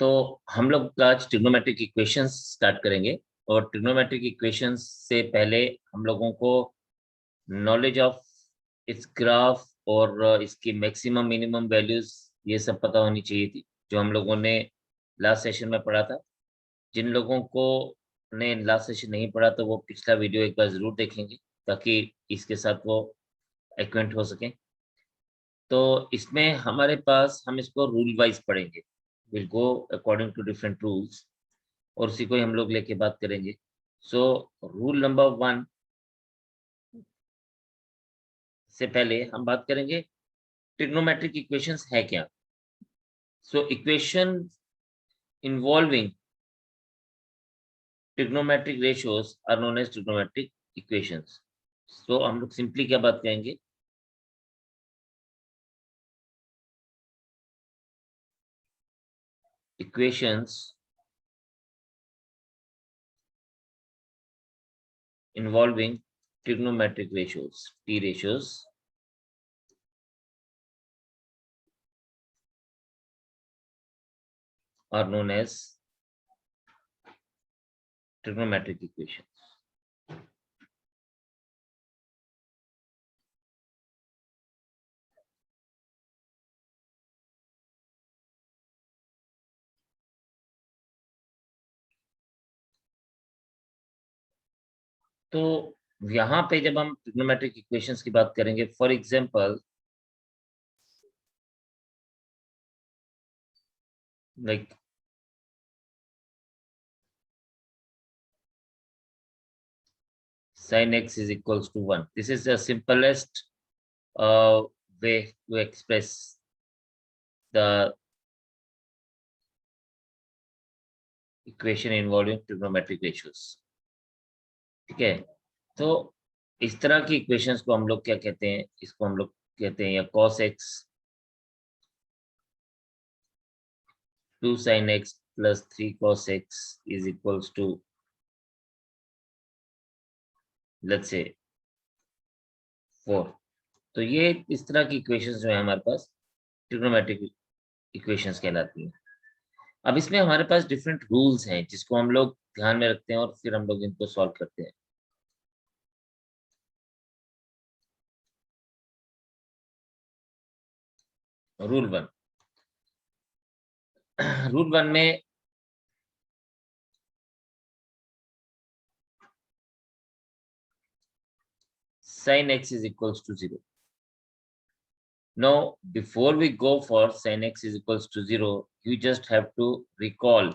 तो हम लोग आज ट्रिग्नोमेट्रिक इक्वेशंस स्टार्ट करेंगे। और ट्रिग्नोमेट्रिक इक्वेशंस से पहले हम लोगों को नॉलेज ऑफ इस ग्राफ और इसकी मैक्सिमम मिनिमम वैल्यूज ये सब पता होनी चाहिए थी, जो हम लोगों ने लास्ट सेशन में पढ़ा था। जिन लोगों को ने लास्ट सेशन नहीं पढ़ा तो वो पिछला वीडियो एक बार जरूर देखेंगे, ताकि इसके साथ वो एक्वेंट हो सकें। तो इसमें हमारे पास हम इसको रूल वाइज पढ़ेंगे, will go according to different rules, और उसी को ही हम लोग लेके बात करेंगे। सो रूल नंबर 1 से पहले हम बात करेंगे ट्रिग्नोमेट्रिक इक्वेशंस है क्या। So equation involving trigonometric ratios are known as trigonometric equations. So हम लोग सिंपली क्या बात करेंगे, equations involving trigonometric ratios, T ratios, are known as trigonometric equations. तो यहाँ पे जब हम ट्रिग्नोमेट्रिक इक्वेशंस की बात करेंगे, for example like sin x is equals to 1. This is the simplest way to express the equation involving trigonometric ratios. ठीक है, तो इस तरह की इक्वेशंस को हम लोग क्या कहते हैं, इसको हम लोग कहते हैं या cos x 2 sin x plus 3 cos x is equals to, let's say, 4। तो ये इस तरह की इक्वेशंस जो है हमारे पास ट्रिग्नोमेट्रिक इक्वेशंस कहलाती हैं। अब इसमें हमारे पास डिफरेंट रूल्स हैं जिसको हम लोग ध्यान में रखते हैं और फिर हम लोग इनको सॉल्व करते हैं। रूल 1, रूल 1 में sin x is equals to 0। Now, before we go for sin x is equals to 0, you just have to recall.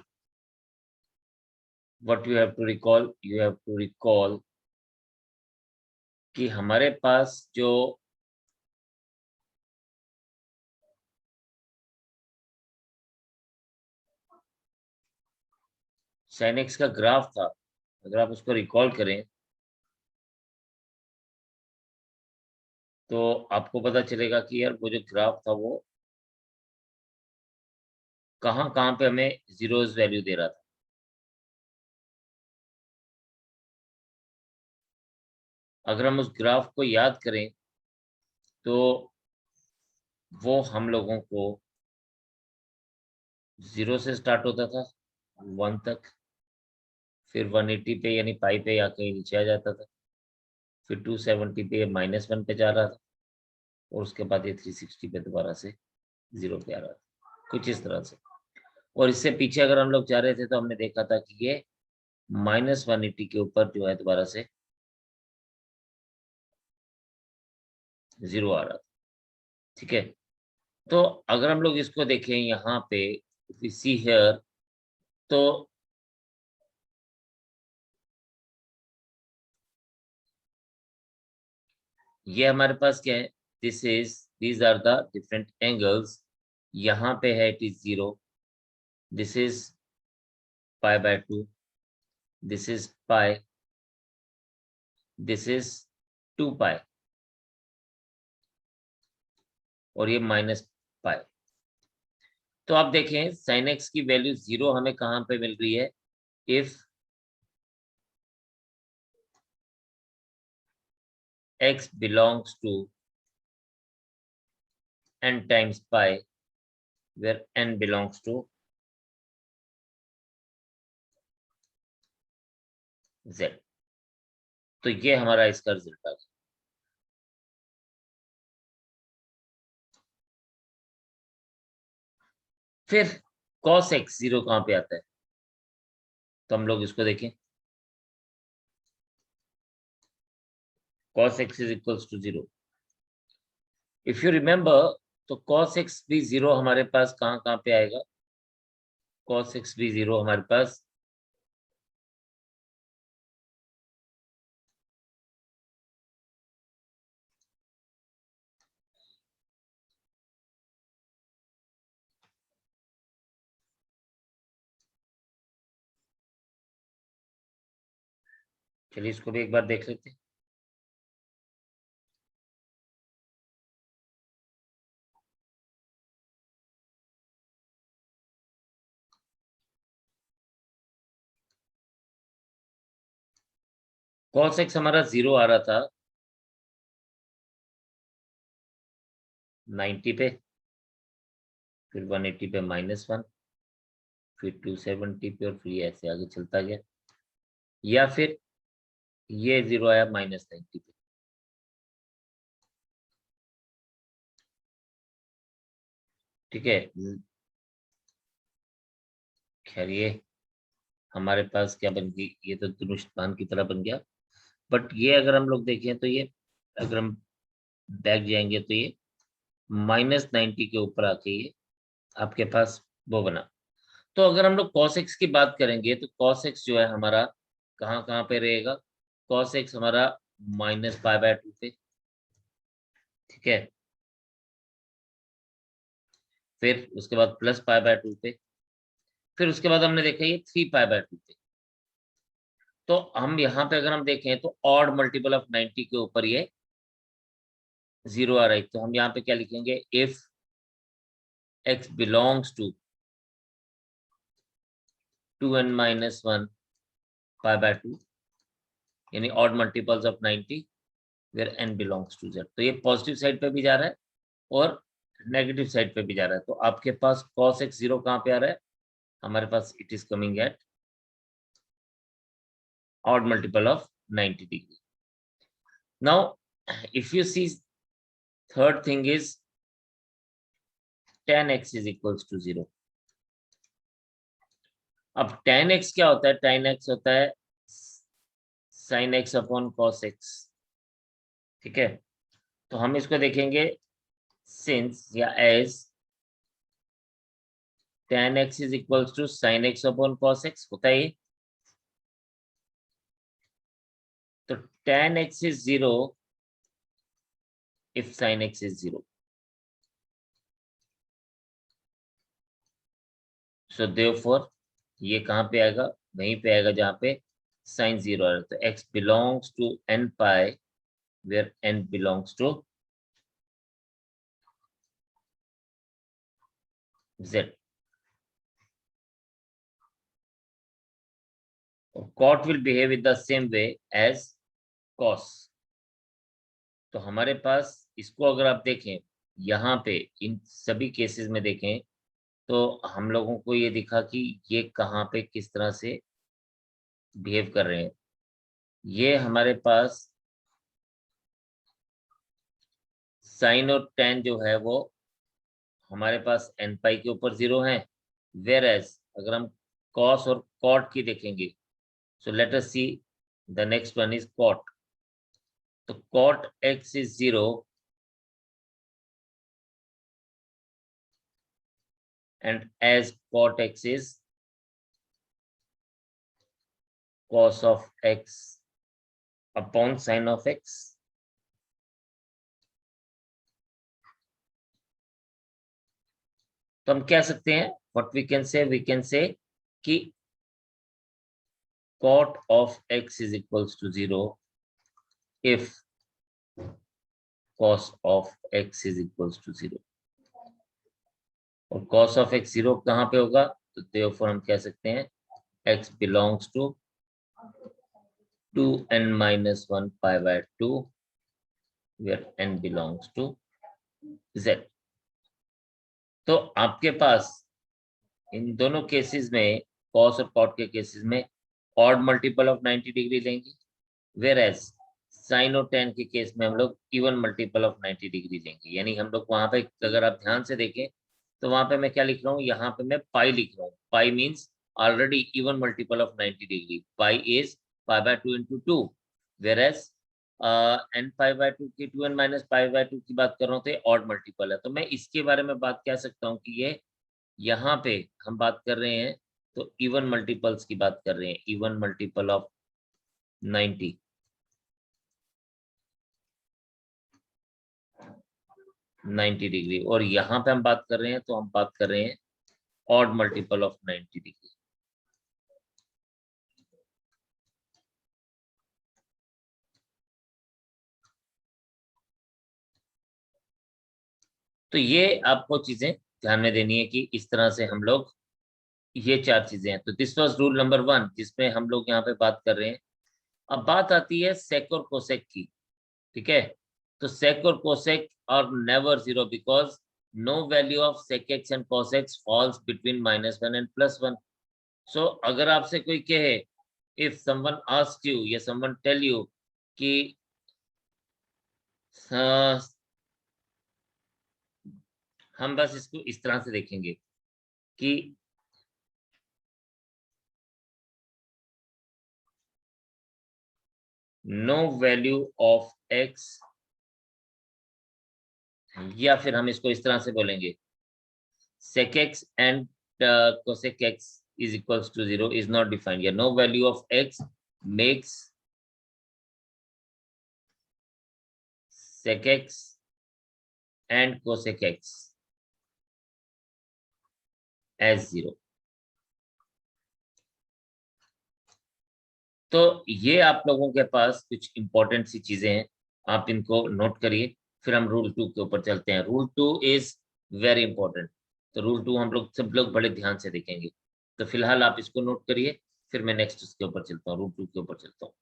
What you have to recall? You have to recall कि हमारे पास जो sin x का graph था, अगर आप उसको recall करें तो आपको पता चलेगा कि यार वो जो ग्राफ था वो कहाँ कहाँ पे हमें जीरोस वैल्यू दे रहा था। अगर हम उस ग्राफ को याद करें तो वो हम लोगों को 0 से स्टार्ट होता था 1 तक, फिर 180 पे यानी पाई पे या कहीं नीचे आ जाता था, फिर 270 पे -1 पे जा रहा था, और उसके बाद ये 360 पे दोबारा से 0 पे आ रहा था, कुछ इस तरह से। और इससे पीछे अगर हम लोग जा रहे थे तो हमने देखा था कि ये -180 के ऊपर जो है दोबारा से 0 आ रहा था। ठीक है, तो अगर हम लोग इसको देखें यहाँ पे सी हियर, तो ये हमारे पास क्या है, these are the different angles. यहाँ पे है it is 0, this is π/2, this is pi, this is 2π, और ये -π। तो आप देखें sin x की वैल्यू 0 हमें कहाँ पे मिल रही है, if x belongs to n times pi where n belongs to z। तो ये हमारा इसका रिजल्ट आ गया। फिर cos x 0 कहां पे आता है, तो हम लोग इसको देखें। cos x is equals to 0। If you remember, तो cos x भी 0 हमारे पास कहां कहां पे आएगा, cos x भी 0 हमारे पास चलिए इसको भी एक बार देख लेते हैं। cos x हमारा 0 आ रहा था 90 पे, फिर 180 पे -1, फिर 270 पे, और फिर ऐसे आगे चलता गया, या फिर ये 0 आया -90 पे। ठीक है, खैर ये हमारे पास क्या बन गई, ये तो धनुष्मान की तरह बन गया। बट ये अगर हम लोग देखें तो ये, अगर हम बैक जाएंगे तो ये -90 के ऊपर आके ये आपके पास वो बना। तो अगर हम लोग cos x की बात करेंगे तो cos x जो है हमारा कहाँ कहाँ पे रहेगा, cos x हमारा -π/2 पे। ठीक है, फिर उसके बाद +π/2 पे, फिर उसके बाद हमने देखा ये 3π/2 पे। तो हम यहाँ पे अगर हम देखें तो ऑड मल्टीपल ऑफ 90 के ऊपर ये 0 आ रहा है। तो हम यहाँ पे क्या लिखेंगे, if x belongs to 2n-1 π/2, यानी odd multiples of 90 where n belongs to z। तो ये पॉजिटिव साइड पे भी जा रहा है और नेगेटिव साइड पे भी जा रहा है। तो आपके पास cos x 0 कहाँ पे आ रहा है, हमारे पास it is coming at odd multiple of 90 degree. Now if you see, third thing is tan x is equals to 0। अब tan x क्या होता है, tan x होता है sin x upon cos x। ठीक है, तो हम इसको देखेंगे सिंस या as tan x is equals to sin x upon cos x होता है। तो tan x is 0 if sin x is 0। So therefore ये कहाँ पे आएगा, वहीं पे आएगा जहाँ पे sin 0 है। तो x belongs to n pi where n belongs to z। cot will behave in the same way as cos। तो हमारे पास इसको अगर आप देखें यहाँ पे इन सभी केसेस में देखें तो हम लोगों को ये दिखा कि ये कहाँ पे किस तरह से बिहेव कर रहे हैं। ये हमारे पास साइन और टेन जो है वो हमारे पास एन पाई के ऊपर 0 है, वेयर एज अगर हम कॉस और कॉट की देखेंगे, so let us see the next one is cot. तो cot x is 0 and as cot x is cos of x upon sin of x। तो हम कह सकते हैं व्हाट वी कैन से कि cot of x is equals to 0 if cos of x is equals to 0। और cos of x 0 कहाँ पे होगा, तो therefore हम कह सकते हैं x belongs to 2n-1 pi/2 where n belongs to z। तो आपके पास इन दोनों केसेस में, कॉस और कॉट के केसेस में ऑड मल्टीपल ऑफ 90 डिग्री लेंगे, वेयर एज साइन और टेन के केस में हम लोग इवन मल्टीपल ऑफ 90 डिग्री लेंगे। यानी हम लोग वहां पे, अगर आप ध्यान से देखें तो वहां पे मैं क्या लिख रहा हूँ, यहाँ पे मैं पाई लिख रहा हूँ। Pi means already even multiple of 90 degree. Pi is pi by 2 into 2, whereas N pi by 2 की 2n माइनस पाई बाय 2 की बात कर रहा हूँ तो ऑड मल्टीपल है। तो मैं इसके बारे में बात कह सकता हूँ कि ये यहाँ पे हम बात कर रहे हैं तो इवन मल्टीपल्स की बात कर रहे हैं, इवन मल्टीपल ऑफ 90 डिग्री। और यहाँ पे हम बात कर रहे हैं तो हम बात कर रहे हैं ऑड मल्टीपल ऑफ 90 डिग्री। तो ये आपको चीजें ध्यान में देनी है कि इस तरह से हम लोग, ये चार चीजें हैं। तो दिस वाज रूल नंबर 1 जिसमें हम लोग यहाँ पे बात कर रहे हैं। अब बात आती है सेक और कोसेक की, ठीक है। तो सेक और cosec are never zero because no value of sec x and cosec x falls between -1 and +1। So अगर आपसे कोई कहे, इफ समवन आस्क यू या समवन टेल यू कि हम बस इसको इस तरह से देखेंगे कि नो वैल्यू ऑफ एक्स, या फिर हम इसको इस तरह से बोलेंगे sec x and cosec x is equals to 0 is not defined. Yeah, no value of x makes sec x and cosec x as 0. तो ये आप लोगों के पास कुछ इंपॉर्टेंट सी चीजें हैं, आप इनको नोट करिए। फिर हम रूल 2 के ऊपर चलते हैं। Rule 2 is very important. तो रूल 2 हम लोग सब लोग बड़े ध्यान से देखेंगे। तो फिलहाल आप इसको नोट करिए, फिर मैं नेक्स्ट उसके ऊपर चलता हूँ, रूल 2 के ऊपर चलता हूँ।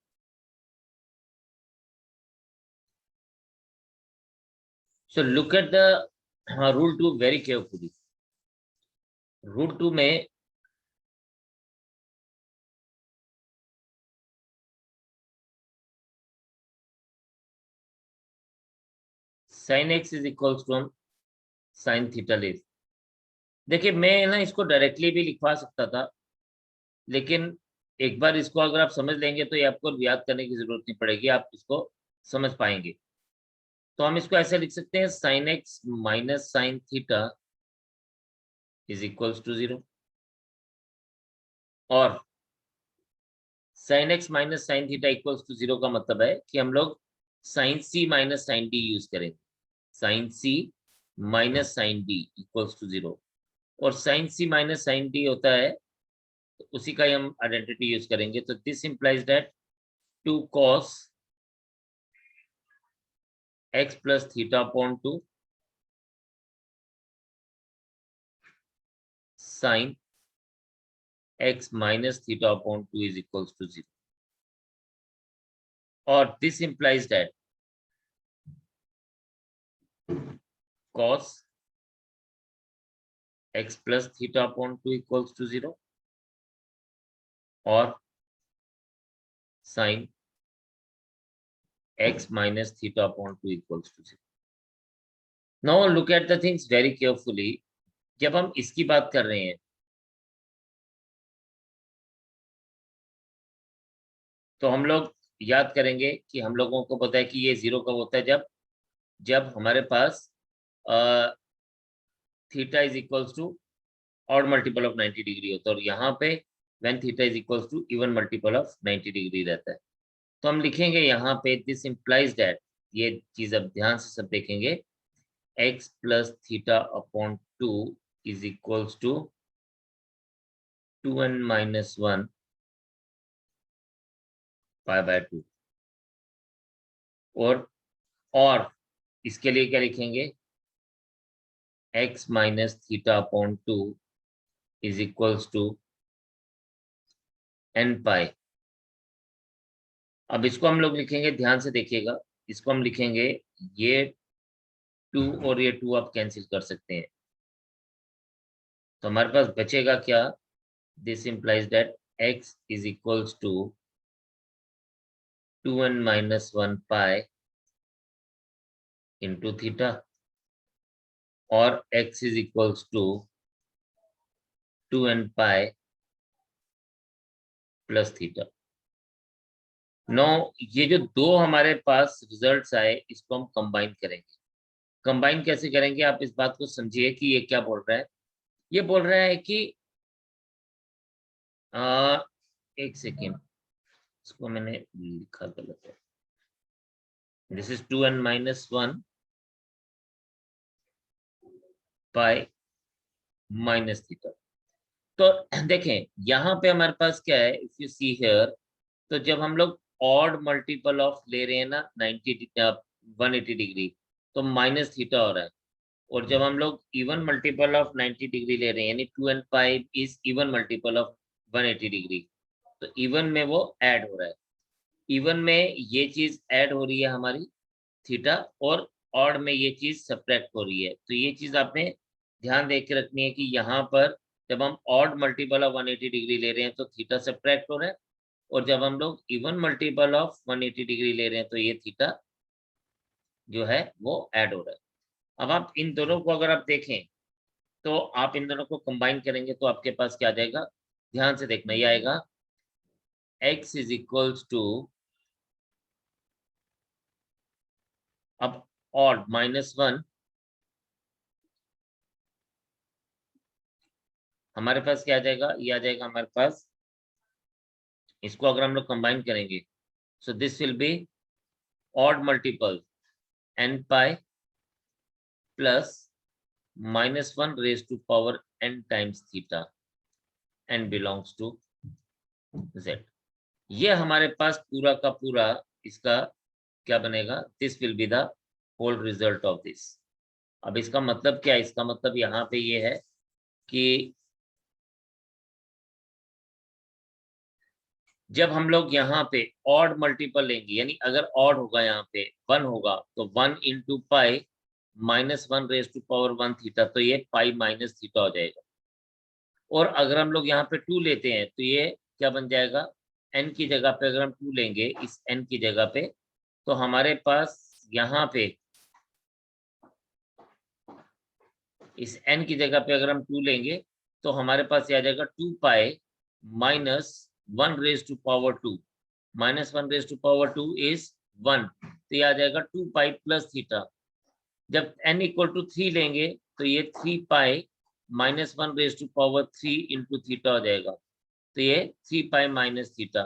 So look at the rule 2 very carefully. Rule 2 में sin x is equals to हम sin थीटा ले। देखिए मैं ना इसको डायरेक्टली भी लिखवा सकता था, लेकिन एक बार इसको अगर आप समझ लेंगे तो ये आपको याद करने की जरूरत नहीं पड़ेगी, आप इसको समझ पाएंगे। तो हम इसको ऐसे लिख सकते हैं, sin x minus sin theta is equals to 0, और sin x minus sin theta equals to 0 का मतलब है कि हम लोग sin c minus sin d use करेंगे। sin c minus sin d equals to 0, और sin c minus sin d होता है, तो उसी का ही हम आइडेंटिटी यूज करेंगे। तो this implies that 2 cos x plus theta upon 2 sin x minus theta upon 2 is equals to 0, और this implies that cos x plus theta upon 2 equals to 0 और sin x minus theta upon 2 equals to 0. Now look at the things very carefully. जब हम इसकी बात कर रहे हैं तो हम लोग याद करेंगे कि हम लोगों को पता है कि ये 0 कब होता है, जब जब हमारे पास theta is equals to odd multiple of 90 degree होता है, और यहाँ पे when theta is equals to even multiple of 90 degree रहता है। तो हम लिखेंगे यहाँ पे दिस इंप्लाइज दैट, ये चीज अब ध्यान से सब देखेंगे, x plus theta upon 2 is equals to 2n minus 1 pi by 2, और इसके लिए क्या लिखेंगे, x minus theta upon 2 is equals to n pi. अब इसको हम लोग लिखेंगे, ध्यान से देखिएगा, इसको हम लिखेंगे, ये 2 और ये 2 आप कैंसिल कर सकते हैं, तो हमारे पास बचेगा क्या, this implies that x is equals to 2n minus 1 pi into theta और x is equals to 2n pi plus theta. No, ये जो दो हमारे पास रिजल्ट्स आए इसको हम कंबाइन करेंगे। कंबाइन कैसे करेंगे, आप इस बात को समझिए कि ये क्या बोल रहा है। ये बोल रहा है कि एक सेकेंड, इसको मैंने लिखा गलत है। This is 2n minus 1 pi minus theta. तो देखें यहाँ पे हमारे पास क्या है, इफ यू सी हियर, तो जब हम लोग ऑड मल्टीपल ऑफ ले रहे हैं ना 180 डिग्री, तो माइनस थीटा हो रहा है। और जब हम लोग इवन मल्टीपल ऑफ 90 डिग्री ले रहे हैं, यानी 2n pi is even multiple of 180 degree, तो इवन में वो ऐड हो रहा है। इवन में ये चीज ऐड हो रही है हमारी थीटा, और ऑड में ये चीज सब्ट्रैक्ट हो रही है। तो ये चीज आपने ध्यान देख के रखनी है कि यहाँ पर जब हम ऑड मल्टीपल ऑफ 180 डिग्री ले रहे हैं तो थीटा सब्ट्रैक्ट हो रहा है, और जब हम लोग इवन मल्टीपल ऑफ 180 डिग्री ले रहे हैं तो ये थीटा जो है वो ऐड हो रहा है। अब आप इन दोनों को अगर आप देखें तो आप इन दोनों को कंबाइन करेंगे तो आपके पास क्या आ जाएगा, ध्यान से देखना, ये आएगा x इज इक्वल्स टू, अब ऑड -1, हमारे पास क्या आ जाएगा, ये आ जाएगा हमारे पास, इसको अगर हम लोग कंबाइन करेंगे so this will be odd multiple n pi plus -1 raise to power n times theta, n belongs to z। ये हमारे पास पूरा का पूरा इसका क्या बनेगा, this will be the whole result of this. अब इसका मतलब क्या है, इसका मतलब यहाँ पे ये है कि जब हम लोग यहाँ पे ऑड मल्टीपल लेंगे, यानी अगर ऑड होगा यहाँ पे 1 होगा, तो 1 into pi -1 raise to power 1 theta, तो ये पाई माइनस थीटा हो जाएगा। और अगर हम लोग यहाँ पे 2 लेते हैं तो ये क्या बन जाएगा, n की जगह पे अगर हम 2 लेंगे, इस n की जगह पे, तो हमारे पास यहाँ पे इस n की जगह पे अगर हम 2 लेंगे तो हमारे पास ये आ जाएगा 2 pi -1 raise to power 2, -1 raise to power 2 is 1, तो ये आ जाएगा 2 पाई प्लस थीटा। जब n इक्वल टू 3 लेंगे तो ये 3 pi -1 raise to power 3 into theta हो जाएगा, तो ये 3 पाई माइनस थीटा।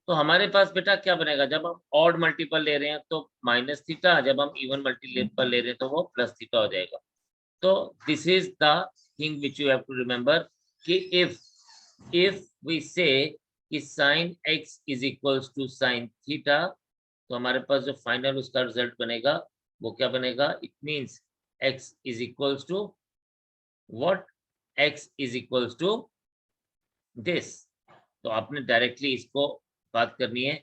तो हमारे पास बेटा क्या बनेगा, जब हम ऑड मल्टीपल ले रहे हैं तो माइनस थीटा, जब हम इवन मल्टीपल ले रहे हैं तो वो प्लस थीटा हो जाएगा। तो this is the thing which you have to remember कि इफ वी से कि sine x is equals to sine theta, तो हमारे पास जो फाइनल उसका रिजल्ट बनेगा वो क्या बनेगा, it means x is equals to what, x is equals to this. तो आपने डायरेक्टली इसको बात करनी है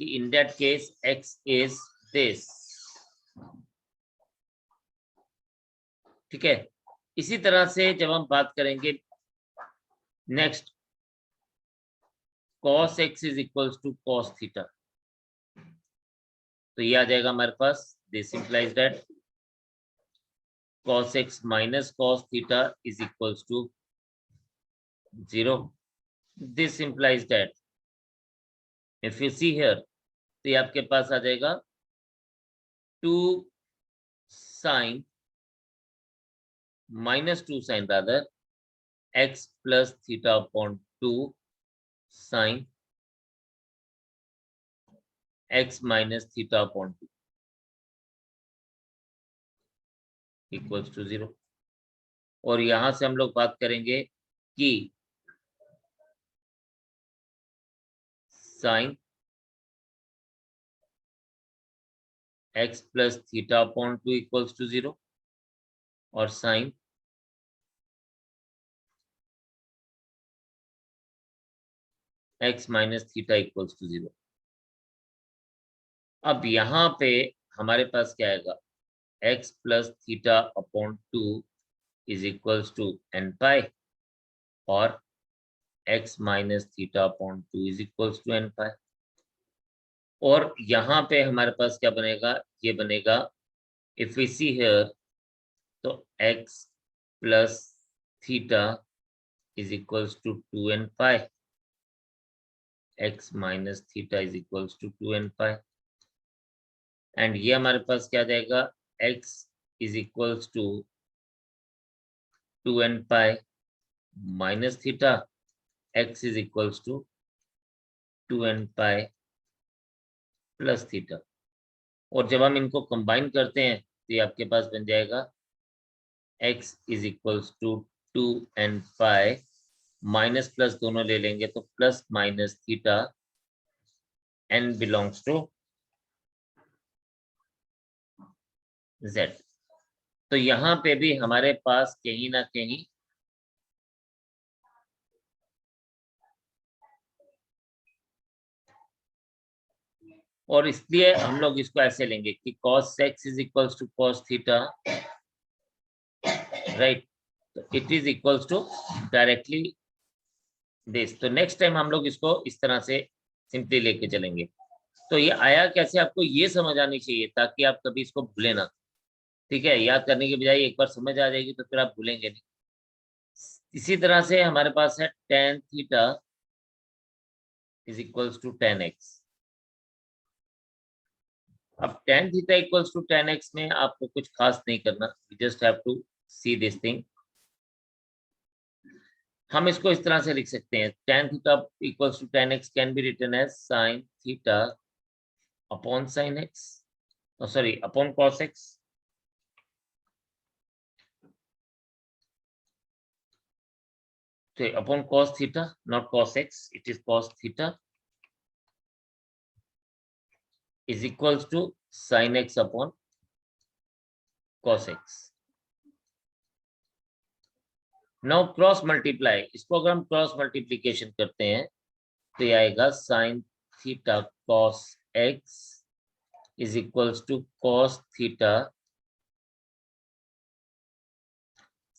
कि in that case x is this, ठीक है। इसी तरह से जब हम बात करेंगे next, cos x is equals to cos theta, तो ये आ जाएगा हमारे पास, this implies that cos x minus cos theta is equals to 0। This implies that if you see here, तो ये आपके पास आ जाएगा 2 sine -2 sine rather x plus theta upon 2 sine x minus theta upon 2 equals to 0। और यहां से हम लोग बात करेंगे कि sine x plus theta upon 2 equals to 0 और sine x minus theta equals to 0। अब यहाँ पे हमारे पास क्या आएगा, x plus theta upon 2 is equals to n pi, और x minus theta upon 2 is equals to n pi. और यहाँ पे हमारे पास क्या बनेगा, ये बनेगा इफ वी सी हियर, तो x plus theta is equals to 2n pi, x minus theta is equals to 2n pi, and ये हमारे पास क्या जाएगा, x is equals to 2n pi minus theta, x is equals to 2n pi plus theta. और जब हम इनको combine करते हैं तो ये आपके पास बन जाएगा x is equals to 2n pi, minus plus दोनों ले लेंगे तो plus minus theta, n belongs to z। तो यहाँ पे भी हमारे पास कहीं ना कहीं और इसलिए हम लोग इसको ऐसे लेंगे कि cos x is equals to cos theta, right, तो it is equals to directly this. तो नेक्स्ट टाइम हम लोग इसको इस तरह से सिंपली लेके चलेंगे। तो ये आया कैसे, आपको ये समझ आनी चाहिए ताकि आप कभी इसको भूले ना। ठीक है, याद करने के बजाय एक बार समझ आ जाएगी तो फिर आप भूलेंगे नहीं। इसी तरह से हमारे पास है tan theta is equals to tan x। अब tan theta equals to tan x में आपको कुछ खास नहीं करना, you just have to see this thing. हम इसको इस तरह से लिख सकते हैं, tan theta equals to tan x can be written as sin theta upon sin x, sorry upon cos x। तो upon cos theta, not cos x, it is cos theta is equals to sin x upon cos x। Now cross multiply, इसको अगर हम cross multiplication करते हैं तो ये आएगा sin theta cos x is equals to cos theta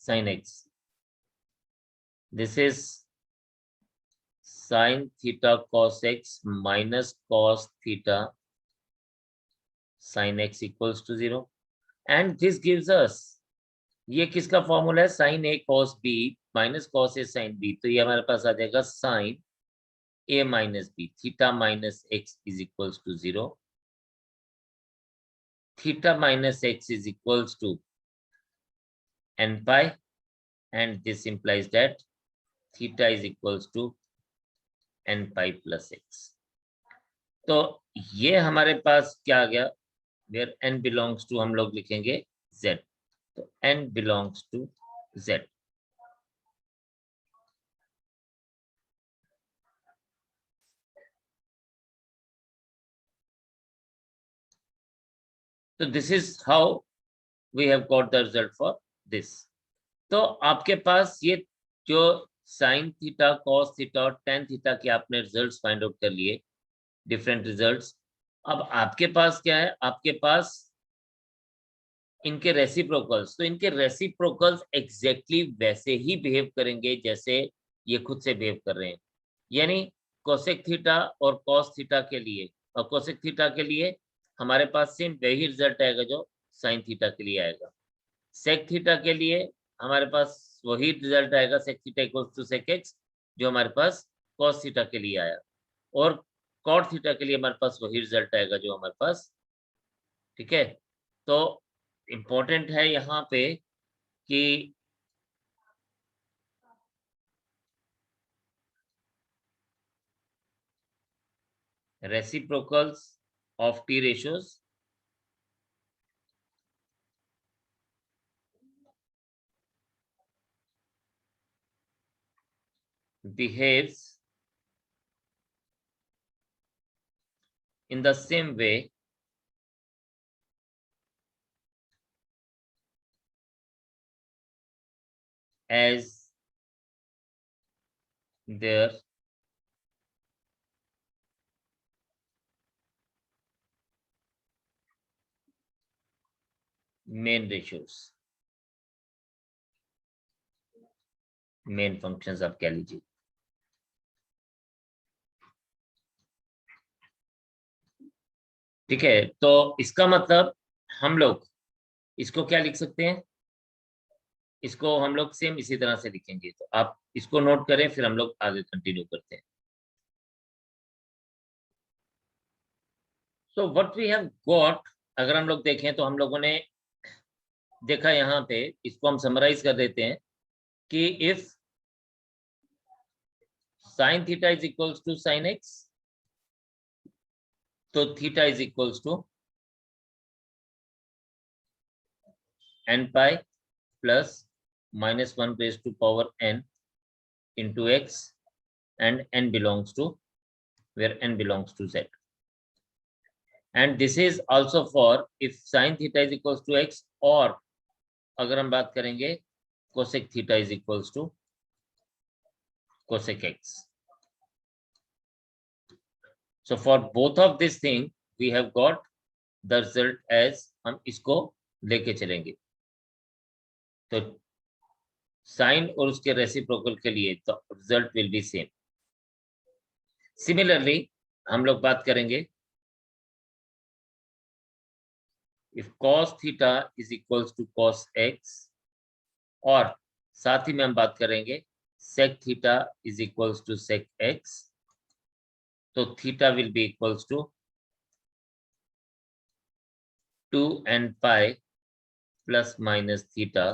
sin x। This is sin theta cos x minus cos theta sin x equals to 0, and this gives us, ये किसका फॉर्मूला है, sin a cos b minus cos a sin b। तो ये हमारे पास आ जाएगा sin a minus b theta minus x is equals to 0, theta minus x is equals to n pi, and this implies that theta is equals to n pi plus x। तो ये हमारे पास क्या आ गया, where n belongs to हम लोग लिखेंगे z, तो n belongs to z। तो this is how we have got the result for this. तो आपके पास ये जो साइन थीटा कॉस थीटा और टेन थीटा के आपने रिजल्ट्स फाइंड आउट कर लिए, डिफरेंट रिजल्ट्स। अब आपके पास क्या है, आपके पास इनके रेसिप्रोकल्स, तो इनके रेसिप्रोकल्स एग्जैक्टली वैसे ही बिहेव करेंगे जैसे ये खुद से बिहेव कर रहे हैं। यानी कोसेक थीटा और कॉस थीटा के लिए, और कोसेक थीटा के लिए हमारे पास सेम वही रिजल्ट आएगा जो साइन थीटा के लिए आएगा। सेक थीटा के लिए हमारे पास वही रिजल्ट आएगा, sec theta equals to sec x, जो हमारे पास कॉस थीटा के लिए आया। और कॉट थीटा के लिए हमारे पास वही रिजल्ट आएगा जो हमारे पास, ठीक है। तो इम्पोर्टेंट है यहाँ पे कि reciprocals of T ratios behaves in the same way as their main ratios। Main functions आप कह लीजिए। ठीक है, तो इसका मतलब हम लोग इसको क्या लिख सकते हैं, इसको हम लोग सेम इसी तरह से लिखेंगे। तो आप इसको नोट करें, फिर हम लोग आगे कंटिन्यू करते हैं। So what we have got, अगर हम लोग देखें तो हम लोगों ने देखा यहाँ पे, इसको हम समराइज कर देते हैं कि if sine theta is equals to sine x, तो theta is equals to n pi plus -1 raised to power n into x, and n belongs to where n belongs to z. And this is also for if sin theta is equals to x, और अगर हम बात करेंगे cosec theta is equals to cosec x. So for both of this thing we have got the result as, हम इसको लेके चलेंगे तो साइन और उसके रेसिप्रोकल के लिए तो result will be same. Similarly हम लोग बात करेंगे if cos theta is equals to cos x, और साथ ही में हम बात करेंगे sec theta is equals to sec x, तो theta will be equals to 2n pi plus minus theta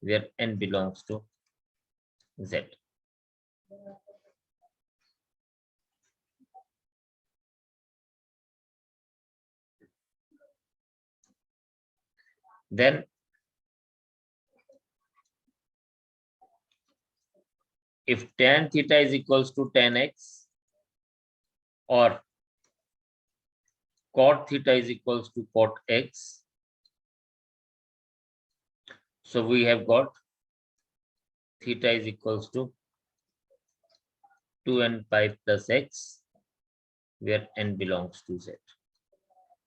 where n belongs to z. Then if tan theta is equals to tan x, or cot theta is equals to cot x, so we have got theta is equals to 2n pi plus x where n belongs to z.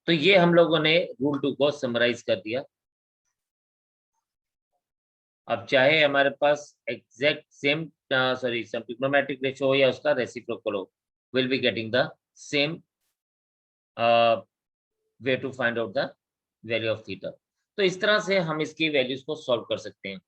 तो ये हम लोगों ने rule 2 को summarise कर दिया। अब चाहे हमारे पास exact same sorry some trigonometric ratio हो या उसका रेसिप्रोकल हो, will be getting the same way to find out the value of theta. तो इस तरह से हम इसकी वैल्यूज को सॉल्व कर सकते हैं।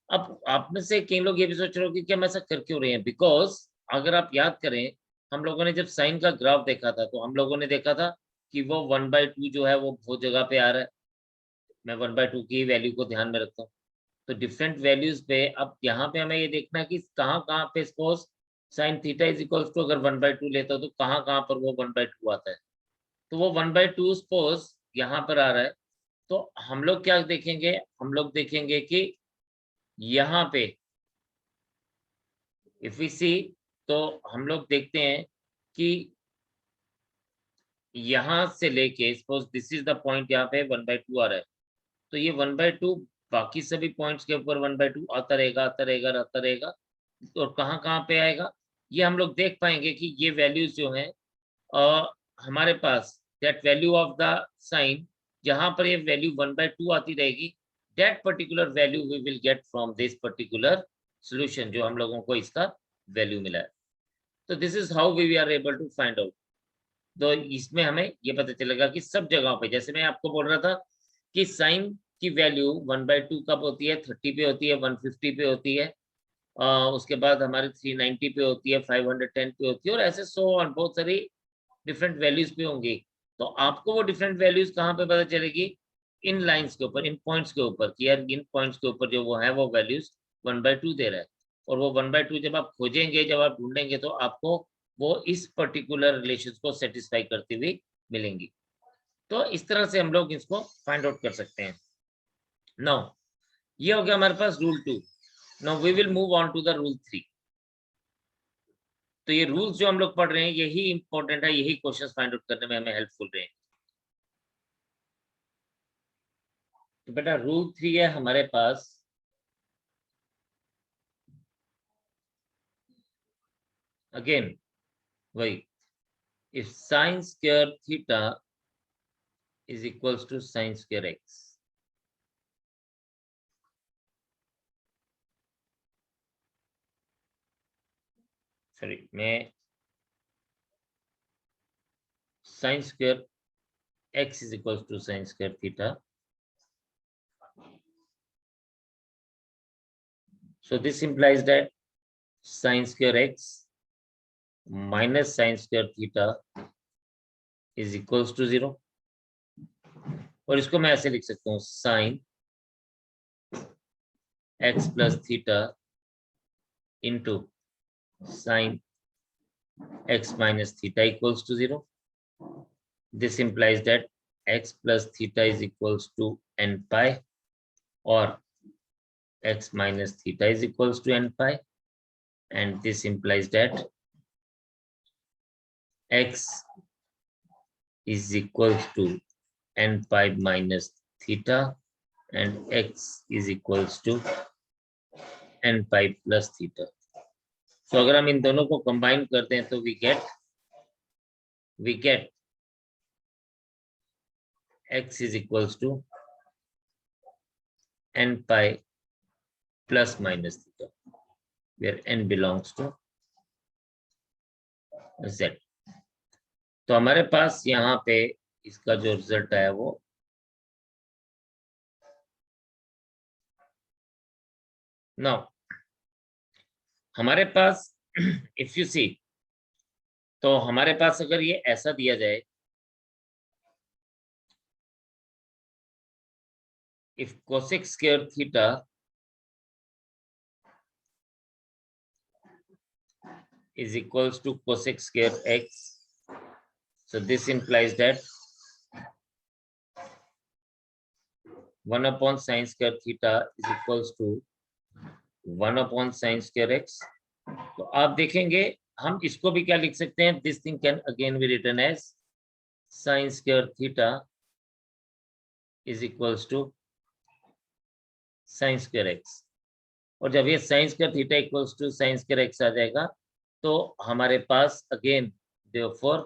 अब आप में से कई लोग ये भी सोच रहे हो कि हम ऐसा कर क्यों रहे हैं, बिकॉज अगर आप याद करें हम लोगों ने जब साइन का ग्राफ देखा था तो हम लोगों ने देखा था कि वो 1/2 जो है वो बहुत जगह पे आ रहा है। मैं 1/2 की वैल्यू को ध्यान में रखता हूँ, तो डिफरेंट वैल्यूज पे अब यहाँ पे हमें ये देखना है कि कहाँ कहाँ पे suppose sine theta is equals to अगर 1/2 लेता हूँ तो कहाँ कहाँ पर वो 1/2 आता है। तो वो 1/2 सपोज यहाँ पर आ रहा है, तो हम लोग क्या देखेंगे, हम लोग देखेंगे कि यहाँ पे इफ वी सी, तो हम लोग देखते हैं कि यहाँ से लेके suppose this is the point, यहाँ पे 1/2 आ रहा है, तो ये 1/2 बाकी सभी पॉइंट्स के ऊपर 1/2 आता रहेगा आता रहेगा आता रहेगा, और कहाँ कहाँ पे आएगा ये हम लोग देख पाएंगे कि ये वैल्यूज जो हैं हमारे पास that value of the sine, जहां पर ये वैल्यू 1/2 आती रहेगी, that particular value we will get from this particular solution जो हम लोगों को इसका वैल्यू मिला है। तो this is how we are able to find out. तो इसमें हमें ये पता चलेगा कि सब जगहों पे, जैसे मैं आपको बोल रहा था कि साइन की वैल्यू 1/2 कब होती है, 30 पे होती है, 150 पे होती है, उसके बाद हमारे 390 पे होती है, 510 पे होती है, और ऐसे सो ऑन बहुत सारी डिफरेंट वैल्यूज पे होंगी। तो आपको वो डिफरेंट वैल्यूज कहाँ पे पता चलेगी, इन लाइंस के ऊपर, इन पॉइंट्स के ऊपर, कि यार इन पॉइंट्स के ऊपर जो वो है वो वैल्यूज 1/2 दे रहा है, और वो 1/2 जब आप खोजेंगे, जब आप ढूंढेंगे, तो आपको वो इस पर्टिकुलर रिलेशन को सेटिस्फाई करती हुई मिलेंगी। तो इस तरह से हम लोग इसको फाइंड आउट कर सकते हैं। नाउ ये हो गया हमारे पास rule 2। Now we will move on to the rule 3। तो ये रूल्स जो हम लोग पढ़ रहे हैं यही इंपॉर्टेंट है, यही क्वेश्चंस फाइंड आउट करने में हमें हेल्पफुल रहे हैं। तो बेटा रूल 3 है हमारे पास, अगेन वही, if sine square theta is equals to sine square x, sorry मैं sin square x is equals to sin square theta. So this implies that sin square x minus sin square theta is equals to 0. और इसको मैं ऐसे लिख सकता हूँ sin x plus theta into sin x minus theta equals to 0. This implies that x plus theta is equals to n pi or x minus theta is equals to n pi, and this implies that x is equals to n pi minus theta and x is equals to n pi plus theta. So अगर हम इन दोनों को combine करते हैं तो we get x is equals to n pi plus minus theta, where n belongs to z. तो हमारे पास यहाँ पे इसका जो रिजल्ट आया वो नाउ हमारे पास इफ यू सी, तो हमारे पास अगर ये ऐसा दिया जाए, if cosec square theta is equals to cosec square x, so this implies that 1 upon sin square theta is equals to 1 upon sin square x. तो आप देखेंगे हम इसको भी क्या लिख सकते हैं, this thing can again be written as sin square theta is equals to sin square x. और जब ये sin square theta equals to sin square x आ जाएगा तो हमारे पास again therefore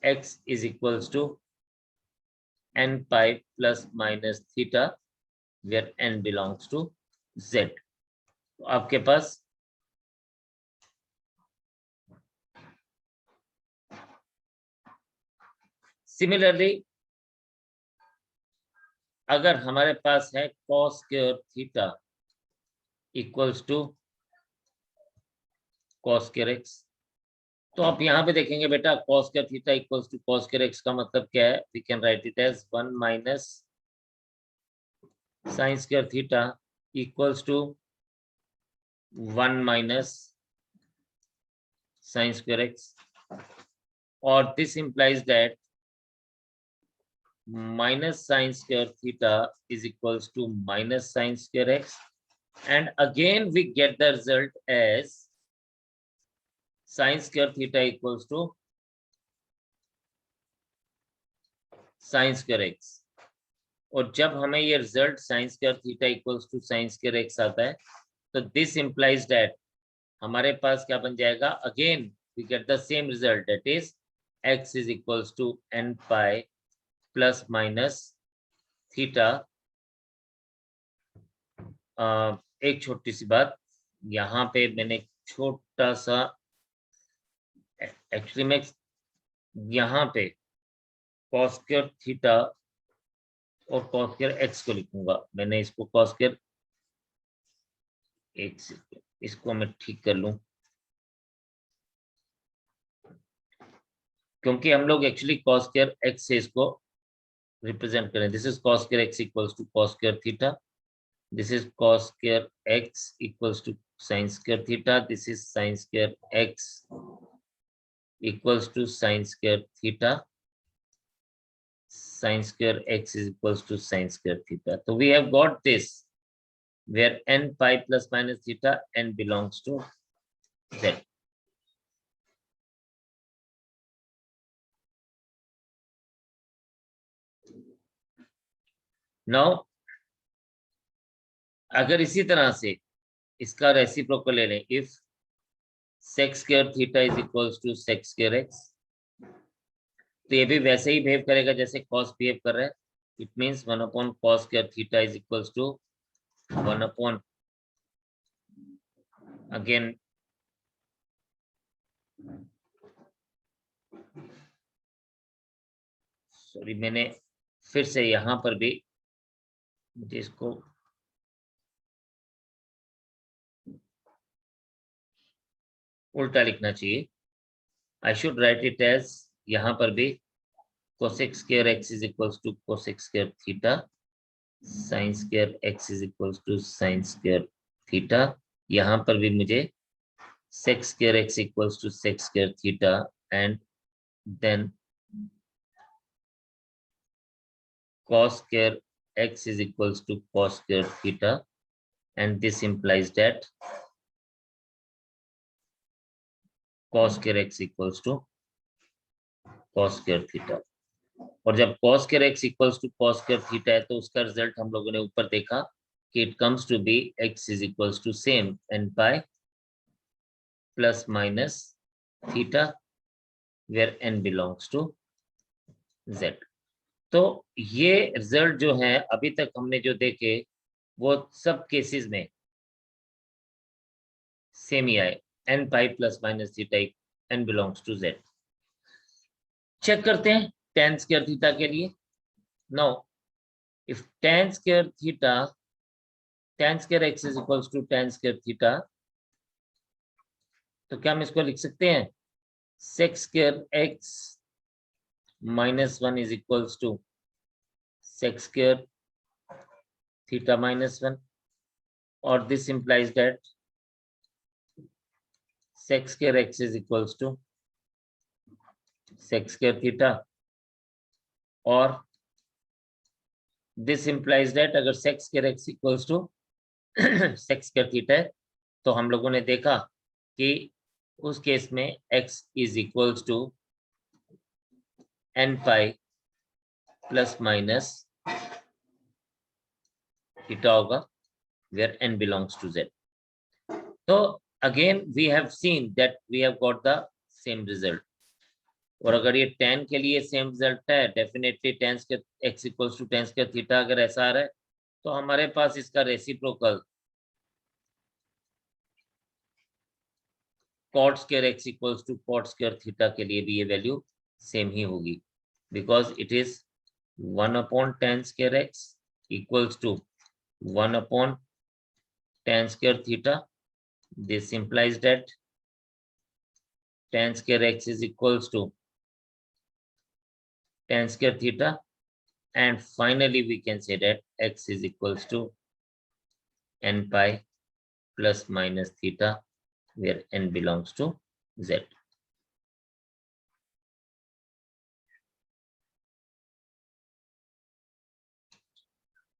x is equals to n pi plus minus theta where n belongs to z. तो आपके पास similarly अगर हमारे पास है cos square theta equals to cos square x, तो आप यहाँ पे देखेंगे बेटा cos square theta equals to cos square x का मतलब क्या है, we can write it as 1 minus sin square theta equals to 1 minus sin square x, और this implies that minus sin square theta is equals to minus sin square x, and again we get the result as sin square theta equals to sin square x. और जब हमें ये result sin square theta equals to sin square x आता है तो this implies that हमारे पास क्या बन जाएगा, again we get the same result, that is x is equals to n pi plus minus theta. एक छोटी सी बात, यहाँ पे मैंने छोटा सा एक्चुअली मैं यहाँ पे cos square थीटा और cos square x को लिखूंगा, मैंने इसको cos square x, इसको मैं ठीक कर लूं क्योंकि हम लोग एक्चुअली cos square x से इसको रिप्रेजेंट करें. This is cos square x equals to cos square theta, this is cos square x equals to sin square theta, this is sin square x equals to sin square theta, sin square x is equals to sin square theta. So we have got this where n pi plus minus theta, n belongs to z. Now अगर इसी तरह से इसका reciprocal ले लें, if sec square theta is equals to sec square x, तो ये भी वैसे ही बिहेव करेगा जैसे cos बिहेव कर रहा है. It means 1 upon cos square theta is equals to 1 upon again sorry, मैंने फिर से यहां पर भी मुझे इसको उल्टा लिखना चाहिए। I should write it as, यहां पर भी cosec square x is equals to cosec square theta, sin square x is equals to sin square theta। यहां पर भी मुझे sec square x equals to sec square theta, and then cos square x is equals to cos square theta, and this implies that cos square x equals to cos square theta। और जब cos square x equals to cos square theta है तो उसका result हम लोगों ने ऊपर देखा कि it comes to be x is equals to same n pi plus minus theta where n belongs to z। तो ये रिजल्ट जो है अभी तक हमने जो देखे वो सब केसेस में सेम ही आए, n pi plus minus theta n belongs to z। Check करते हैं tan square theta के लिए। Now if tan square theta, tan square x is equals to tan square theta, तो क्या हम इसको लिख सकते हैं sec square x minus 1 is equals to sec square theta minus 1, और this implies that sec square x is equals to sec square theta, और this implies that अगर sec square x equals to sec square theta है तो हम लोगों ने देखा कि उस केस में x is equals to n pi plus minus theta होगा where n belongs to z। तो again we have seen that we have got the same result, और अगर ये tan के लिए सेम रिजल्ट है, definitely tan square x equals to tan square theta अगर ऐसा आ रहा है तो हमारे पास इसका reciprocal cot square x equals to cot square theta के लिए भी ये वैल्यू सेम ही होगी, because it is 1 upon tan square x equals to 1 upon tan square theta. This implies that tan square x is equals to tan square theta, and finally we can say that x is equals to n pi plus minus theta where n belongs to z।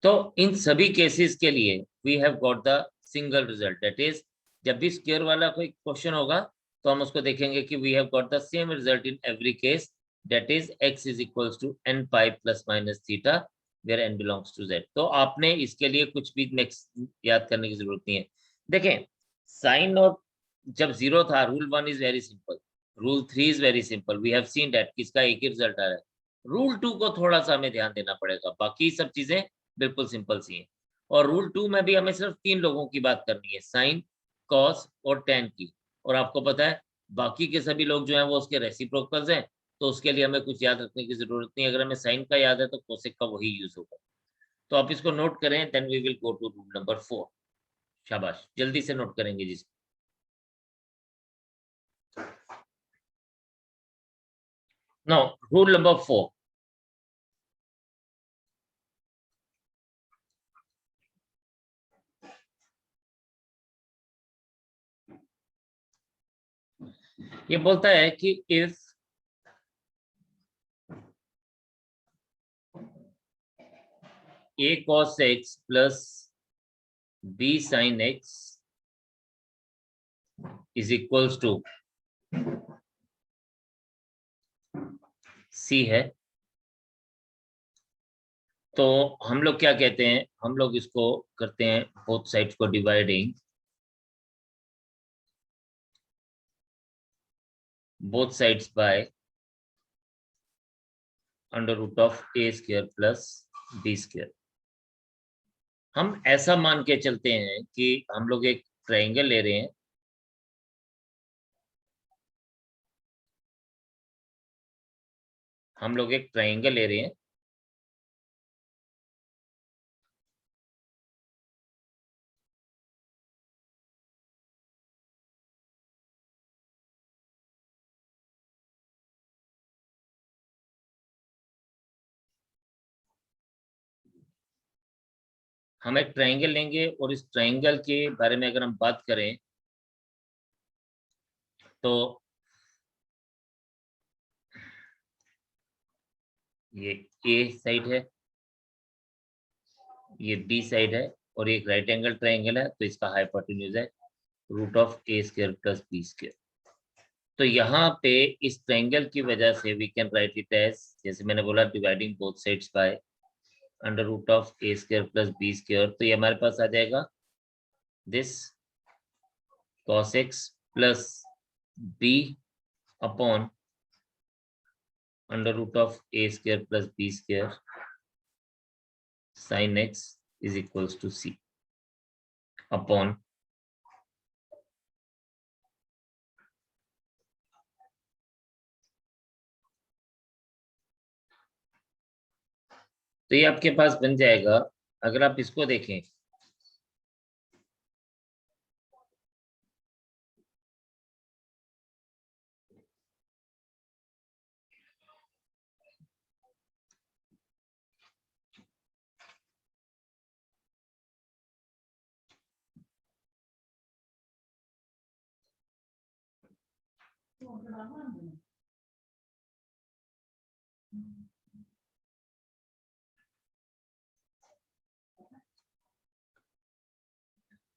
तो इन सभी cases के लिए we have got the single result, that is जब भी square वाला कोई question होगा तो हम उसको देखेंगे कि we have got the same result in every case, that is x is equals to n pi plus minus theta where n belongs to z। तो आपने इसके लिए कुछ भी नेक्स्ट याद करने की जरूरत नहीं है। देखें साइन और जब 0 था, rule 1 is very simple, rule 3 is very simple, we have seen that किसका एक ही रिजल्ट आ रहा है। रूल 2 को थोड़ा सा हमें ध्यान देना पड़ेगा, बाकी सब चीजें बिल्कुल सिंपल सी है। और रूल 2 में भी हमें सिर्फ 3 लोगों की बात करनी है, साइन, कॉस और टेन की, और आपको पता है बाकी के सभी लोग जो हैं वो उसके रेसिप्रोकल्स हैं, तो उसके लिए हमें कुछ याद रखने की जरूरत नहीं। अगर हमें साइन का याद है तो कोसेक का वही यूज होगा। तो आप इसको नोट करें, then we will go to rule number 4। शाबाश, जल्दी से नोट करेंगे जिसको। नाउ रूल नंबर 4, ये बोलता है कि if a cos x plus b sin x is equals to c है, तो हम लोग क्या कहते हैं, हम लोग इसको करते हैं बोथ साइड्स को dividing, both sides by under root of a square plus b square. हम ऐसा मान के चलते हैं कि हम लोग एक ट्रायंगल ले रहे हैं, हम लोग एक ट्राइंगल ले रहे हैं, हम एक ट्राइंगल लेंगे और इस ट्राइंगल के बारे में अगर हम बात करें तो ये ए साइड है, ये बी साइड है और एक राइट एंगल ट्राइंगल है, तो इसका हाइपोटेन्यूज है root of a square plus b square. तो यहाँ पे इस ट्रायंगल की वजह से we can write it as, जैसे मैंने बोला, dividing both sides by under root of a square plus b square. तो ये हमारे पास आ जाएगा this cos x plus b upon under root of a square plus b square sin x is equals to c upon तो ये आपके पास बन जाएगा। अगर आप इसको देखें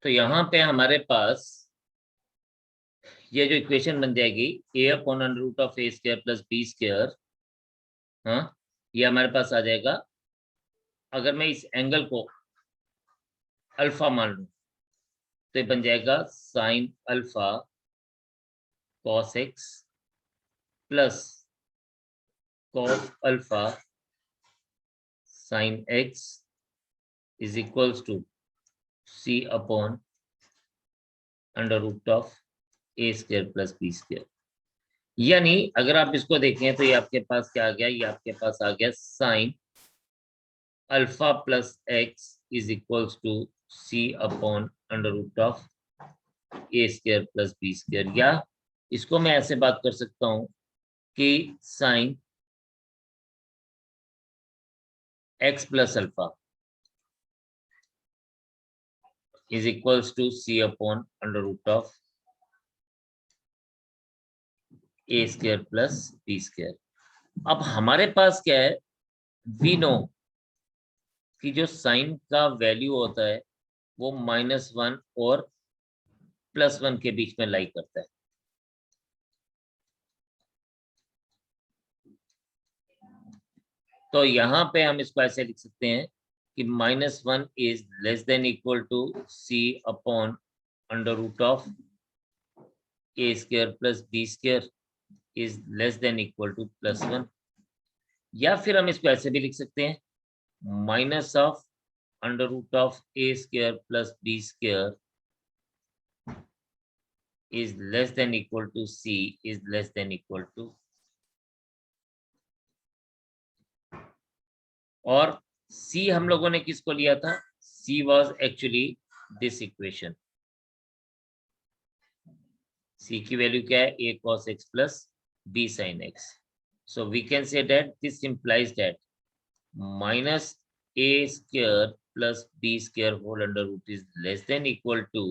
तो यहाँ पे हमारे पास ये जो इक्वेशन बन जाएगी a upon under root of a square plus b square, हाँ, ये हमारे पास आ जाएगा। अगर मैं इस एंगल को अल्फा मान लूं तो ये बन जाएगा sine alpha cos x plus cos alpha sine x is equals to c upon under root of a square plus b square. यानी अगर आप इसको देखें तो ये आपके पास क्या आ गया, ये आपके पास आ गया sine alpha plus x is equals to c upon under root of a square plus b square. या इसको मैं ऐसे बात कर सकता हूं कि sine x plus alpha is equals to c upon under root of a square plus b square. अब हमारे पास क्या है, वी नो कि जो साइन का वैल्यू होता है वो -1 और +1 के बीच में लाई करता है। तो यहाँ पे हम इसको ऐसे लिख सकते हैं कि -1 is less than equal to c upon under root of a square plus b square is less than equal to +1। या फिर हम इसको ऐसे भी लिख सकते हैं minus of under root of a square plus b square is less than equal to c is less than equal to, और c हम लोगों ने किसको लिया था, c was actually this equation। c की वैल्यू क्या है, a cos x plus b sin x। so we can say that this implies that minus a square plus b square whole under root is less than equal to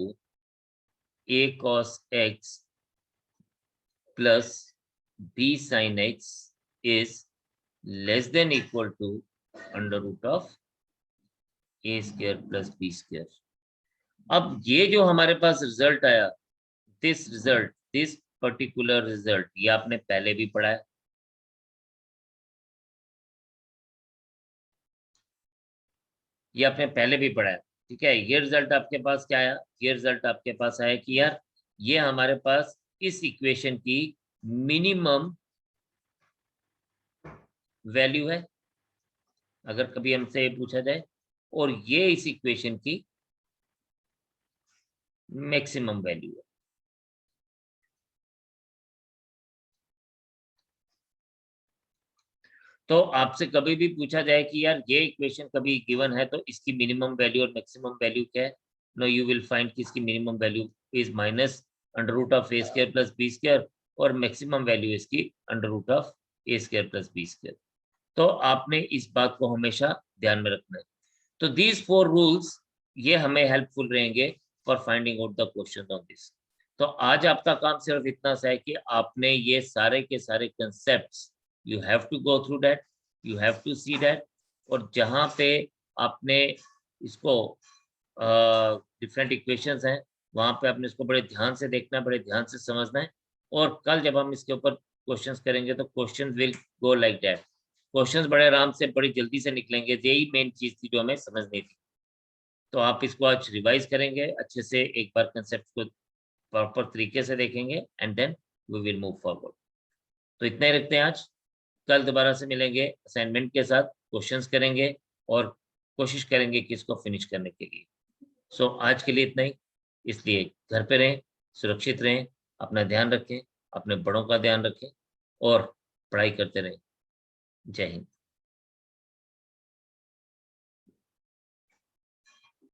a cos x plus b sin x is less than equal to under root of a square plus b square. अब ये जो हमारे पास result आया, this particular result, ये आपने पहले भी पढ़ा है, ये आपने पहले भी पढ़ा है, ठीक है। ये रिजल्ट आपके पास क्या आया, ये रिजल्ट आपके पास आया कि यार ये हमारे पास इस इक्वेशन की मिनिमम वैल्यू है, अगर कभी हमसे ये पूछा जाए, और ये इस इक्वेशन की मैक्सिमम वैल्यू है। तो आपसे कभी भी पूछा जाए कि यार ये इक्वेशन कभी गिवन है तो इसकी मिनिमम वैल्यू और मैक्सिमम वैल्यू क्या है, नो यू विल फाइंड कि इसकी minimum value is minus under root of a square plus b square और मैक्सिमम वैल्यू इसकी under root of a square plus b square. तो आपने इस बात को हमेशा ध्यान में रखना है। तो दीज 4 रूल्स ये हमें हेल्पफुल रहेंगे for finding out the question on this. तो आज आपका काम सिर्फ इतना सा है कि आपने ये सारे के सारे concepts you have to go through that, you have to see that, और जहाँ पे आपने इसको डिफरेंट इक्वेशंस हैं वहाँ पे आपने इसको बड़े ध्यान से देखना है, बड़े ध्यान से समझना है। और कल जब हम इसके ऊपर क्वेश्चंस करेंगे तो questions will go like that. Questions बड़े आराम से बड़ी जल्दी से निकलेंगे, यही मेन चीज थी जो हमें समझनी थी। तो आप इसको आज रिवाइज करेंगे अच्छे से, एक बार कंसेप्ट को प्रॉपर तरीके से देखेंगे and then we will move forward. तो इतना ही रखते हैं आज, कल दोबारा से मिलेंगे असाइनमेंट के साथ, क्वेश्चंस करेंगे और कोशिश करेंगे कि इसको फिनिश करने के लिए। सो आज के लिए इतना ही, इसलिए घर पे रहें, सुरक्षित रहें, अपना ध्यान रखें, अपने बड़ों का ध्यान रखें और पढ़ाई करते रहें। जय हिंद।